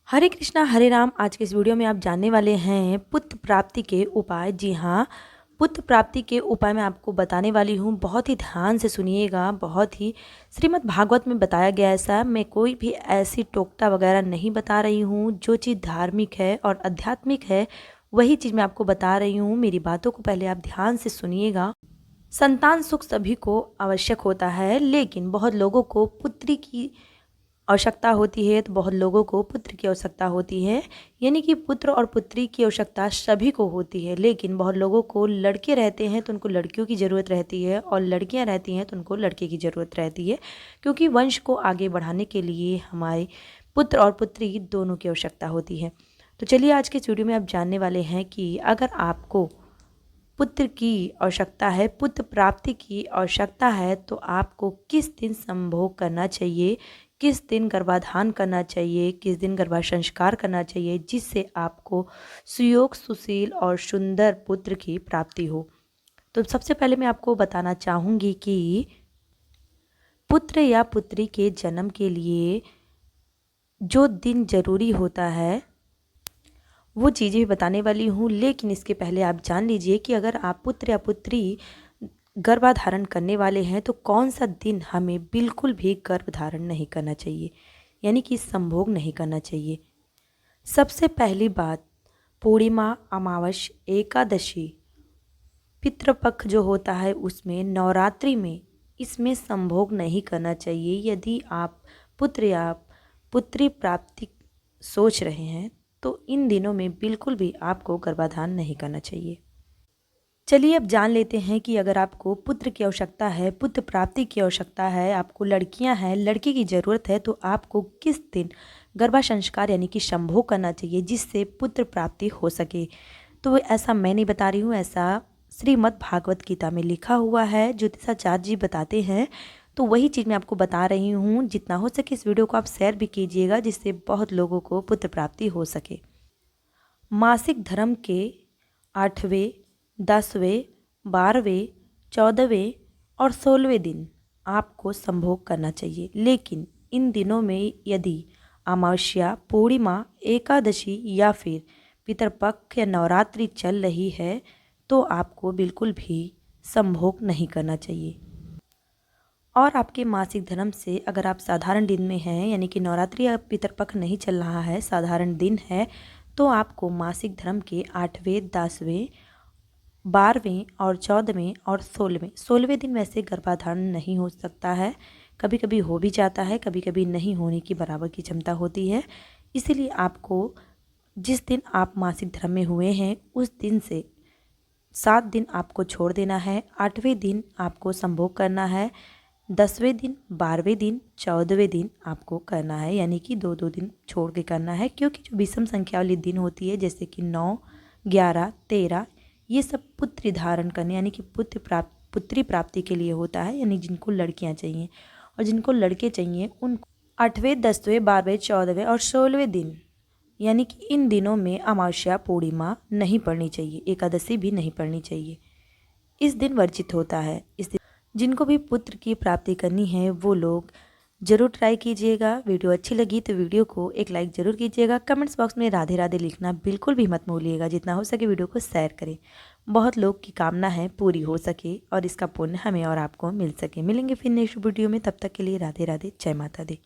हरे कृष्णा हरे राम। आज के इस वीडियो में आप जानने वाले हैं पुत्र प्राप्ति के उपाय। जी हाँ, पुत्र प्राप्ति के उपाय मैं आपको बताने वाली हूँ। बहुत ही ध्यान से सुनिएगा। बहुत ही श्रीमद् भागवत में बताया गया है। ऐसा मैं कोई भी ऐसी टोकता वगैरह नहीं बता रही हूँ। जो चीज़ धार्मिक है और आध्यात्मिक है वही चीज़ मैं आपको बता रही हूँ। मेरी बातों को पहले आप ध्यान से सुनिएगा। संतान सुख सभी को आवश्यक होता है, लेकिन बहुत लोगों को पुत्री की आवश्यकता होती है, तो बहुत लोगों को पुत्र की आवश्यकता होती है। यानी कि पुत्र और पुत्री की आवश्यकता सभी को होती है, लेकिन बहुत लोगों को लड़के रहते हैं तो उनको लड़कियों की ज़रूरत रहती है, और लड़कियां रहती हैं तो उनको लड़के की ज़रूरत रहती है। क्योंकि वंश को आगे बढ़ाने के लिए हमारे पुत्र और पुत्री दोनों की आवश्यकता होती है। तो चलिए आज के इस वीडियो में आप जानने वाले हैं कि अगर आपको पुत्र की आवश्यकता है, पुत्र प्राप्ति की आवश्यकता है, तो आपको किस दिन संभोग करना चाहिए, किस दिन गर्भाधान करना चाहिए, किस दिन गर्भा संस्कार करना चाहिए, जिससे आपको सुयोग सुशील और सुंदर पुत्र की प्राप्ति हो। तो सबसे पहले मैं आपको बताना चाहूँगी कि पुत्र या पुत्री के जन्म के लिए जो दिन जरूरी होता है वो चीज़ें भी बताने वाली हूँ। लेकिन इसके पहले आप जान लीजिए कि अगर आप पुत्र या पुत्री गर्भाधारण करने वाले हैं तो कौन सा दिन हमें बिल्कुल भी गर्भधारण नहीं करना चाहिए, यानी कि संभोग नहीं करना चाहिए। सबसे पहली बात, पूर्णिमा, अमावस, एकादशी, पितृपक्ष जो होता है उसमें, नवरात्रि में, इसमें संभोग नहीं करना चाहिए। यदि आप पुत्र या पुत्री प्राप्ति सोच रहे हैं तो इन दिनों में बिल्कुल भी आपको गर्भाधान नहीं करना चाहिए। चलिए अब जान लेते हैं कि अगर आपको पुत्र की आवश्यकता है, पुत्र प्राप्ति की आवश्यकता है, आपको लड़कियां हैं, लड़की की ज़रूरत है, तो आपको किस दिन गर्भा संस्कार यानी कि संभोग करना चाहिए जिससे पुत्र प्राप्ति हो सके। तो ऐसा मैं नहीं बता रही हूँ, ऐसा श्रीमद् भागवत गीता में लिखा हुआ है, ज्योतिषाचार्य जी बताते हैं। तो वही चीज़ मैं आपको बता रही हूँ। जितना हो सके इस वीडियो को आप शेयर भी कीजिएगा, जिससे बहुत लोगों को पुत्र प्राप्ति हो सके। मासिक धर्म के 8वें, 10वें, 12वें, 14वें और 16वें दिन आपको संभोग करना चाहिए। लेकिन इन दिनों में यदि अमावस्या, पूर्णिमा, एकादशी या फिर पितरपक्ष या नवरात्रि चल रही है तो आपको बिल्कुल भी संभोग नहीं करना चाहिए। और आपके मासिक धर्म से अगर आप साधारण दिन में हैं, यानी कि नवरात्रि या पितरपक्ष नहीं चल रहा है, साधारण दिन है, तो आपको मासिक धर्म के 8वें, 10वें, 12वें और 14वें और 16वें दिन वैसे गर्भाधारण नहीं हो सकता है। कभी कभी हो भी जाता है, कभी कभी नहीं होने की बराबर की क्षमता होती है। इसीलिए आपको जिस दिन आप मासिक धर्म में हुए हैं उस दिन से 7 दिन आपको छोड़ देना है। 8वें दिन आपको संभोग करना है। 10वें दिन, 12वें दिन, 14वें दिन आपको करना है, यानी कि 2-2 दिन छोड़ के करना है। क्योंकि जो विषम संख्या वाली दिन होती है, जैसे कि 9, 11, 13, ये सब पुत्री धारण करने यानी कि पुत्री प्राप्ति के लिए होता है। यानी जिनको लड़कियां चाहिए और जिनको लड़के चाहिए उनको 8वें, 10वें, 12वें, 14वें और 16वें दिन, यानी कि इन दिनों में अमावस्या, पूर्णिमा नहीं पड़नी चाहिए, एकादशी भी नहीं पड़नी चाहिए। इस दिन वर्जित होता है। इस दिन जिनको भी पुत्र की प्राप्ति करनी है वो लोग ज़रूर ट्राई कीजिएगा। वीडियो अच्छी लगी तो वीडियो को एक लाइक ज़रूर कीजिएगा। कमेंट्स बॉक्स में राधे राधे लिखना बिल्कुल भी मत भूलिएगा। जितना हो सके वीडियो को शेयर करें। बहुत लोग की कामना है पूरी हो सके और इसका पुण्य हमें और आपको मिल सके। मिलेंगे फिर नेक्स्ट वीडियो में, तब तक के लिए राधे राधे, जय माता दी।